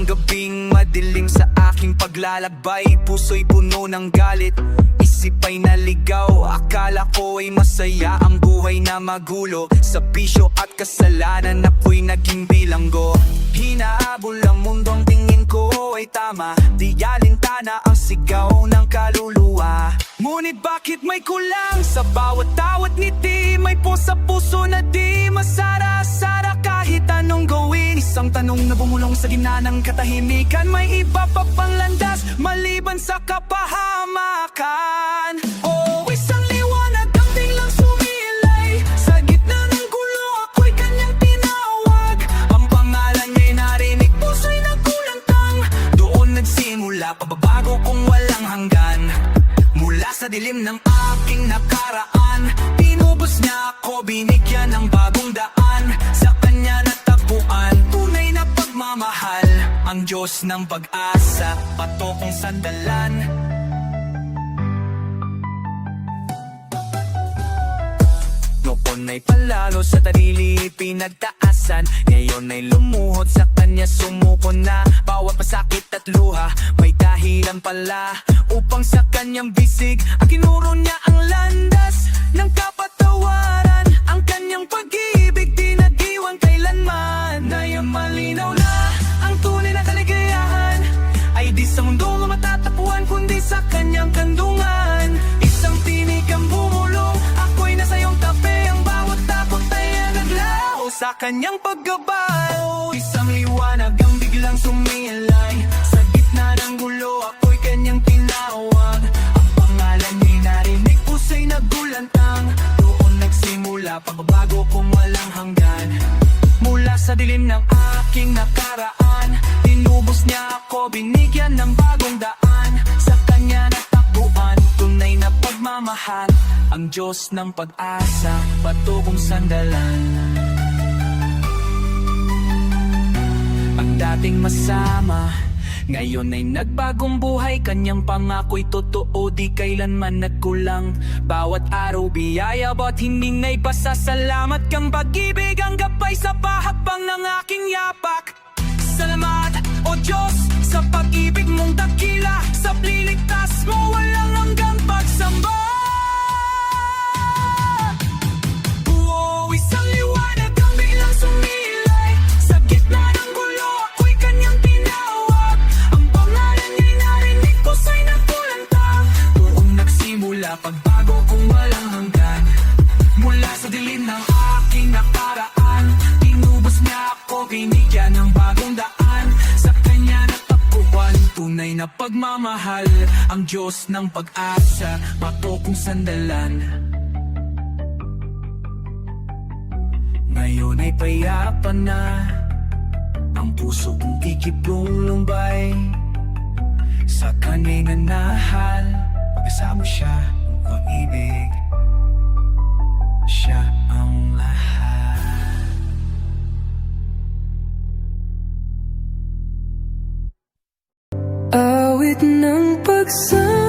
Ang gabing madilim sa aking paglalakbay, puso'y puno ng galit, isip ay naligaw. Akala ko ay masaya ang buhay na magulo. Sa bisyo at kasalanan ako'y naging bilanggo. Hinahabol ang mundo, ang tingin ko ay tama, di alintana ang sigaw ng kaluluwa. Ngunit bakit may kulang sa bawat tawat ngiti? May sa puso na di masara-sara kahit anong gawin. Isang tanong na bumulong sa gitna ng katahimikan, may iba pa pang landas maliban sa kapahamakan. Oh, isang liwanag ang biglang sumilay sa gitna ng gulo, ako'y kanyang tinawag. Ang pangalan niya'y narinig, puso'y nagkulantang. Doon nagsimula pagbabago kung walang hanggan. Mula sa dilim ng aking nakaraan, pinubos niya ako, binigyan ng bagong daan. Sa kanya natagpuan tunay na pagmamahal, ang Diyos ng pag-asa, patokong sandalan. Noon ay palalo sa darili pinagtaasan, ngayon ay lumuhod sa kanya sumuko na. Bawat pasakit at luha may dahilan pala, upang sa kanyang bisig ang kinuro niya ang landas ng kapatawaran. Ang kanyang pag-ibig di nag-iwan kailanman. Ngayon malinaw na ang tunay na kaligayahan ay di sa mundo matatapuan, kundi sa kanyang kandungan. Isang tinig ang bumulong, ako'y nasa iyong tabi. Ang bawat takot ay naglaho sa kanyang paggabay. Isang liwanag ang biglang sumilay sa gitna ng gulo, ako'y kanyang tinawag. Ang pangalan niya'y narinig, puso'y nagulantang. Doon nagsimula pagbabago kung walang hanggan. Mula sa dilim ng aking nakaraan, tinubos niya ako, binigyan ng bagong daan. Sa kanya natakbuhan tunay na pagmamahal, ang Diyos ng pag-asa, patokong sandalan. Ang dating masama ngayon ay nagbagong buhay, kanyang pangako'y totoo, di kailanman nagkulang. Bawat araw biyaya, ba't hindi na'y pasasalamat kang pag-ibig ang gabay sa pahapang ng aking yapak. Salamat, O Diyos, sa pag-ibig mong dakila, sa liligtas mo walang hanggang pagsamba. Oh, isang liwanag ang biglang sumilay sa gitna ng gulo, ako'y kanyang tinawag. Ang pangalan niya'y narinig, puso'y nagkulantang. Doon nagsimula pagbago kung walang hanggan. Mula sa dilim ng aking nakaraan, tinubos niya ako, binigyan ng bagong daan. Sa kanya natagpuan tunay na pagmamahal, ang Diyos ng pag-asa, patokong sandalan. Ngayon ay payapa na ang puso kong kikibong lumbay. Sa kanya'y nanahal, kasama siya ang pag-ibig, siya ang lahat. Awit ng pagsama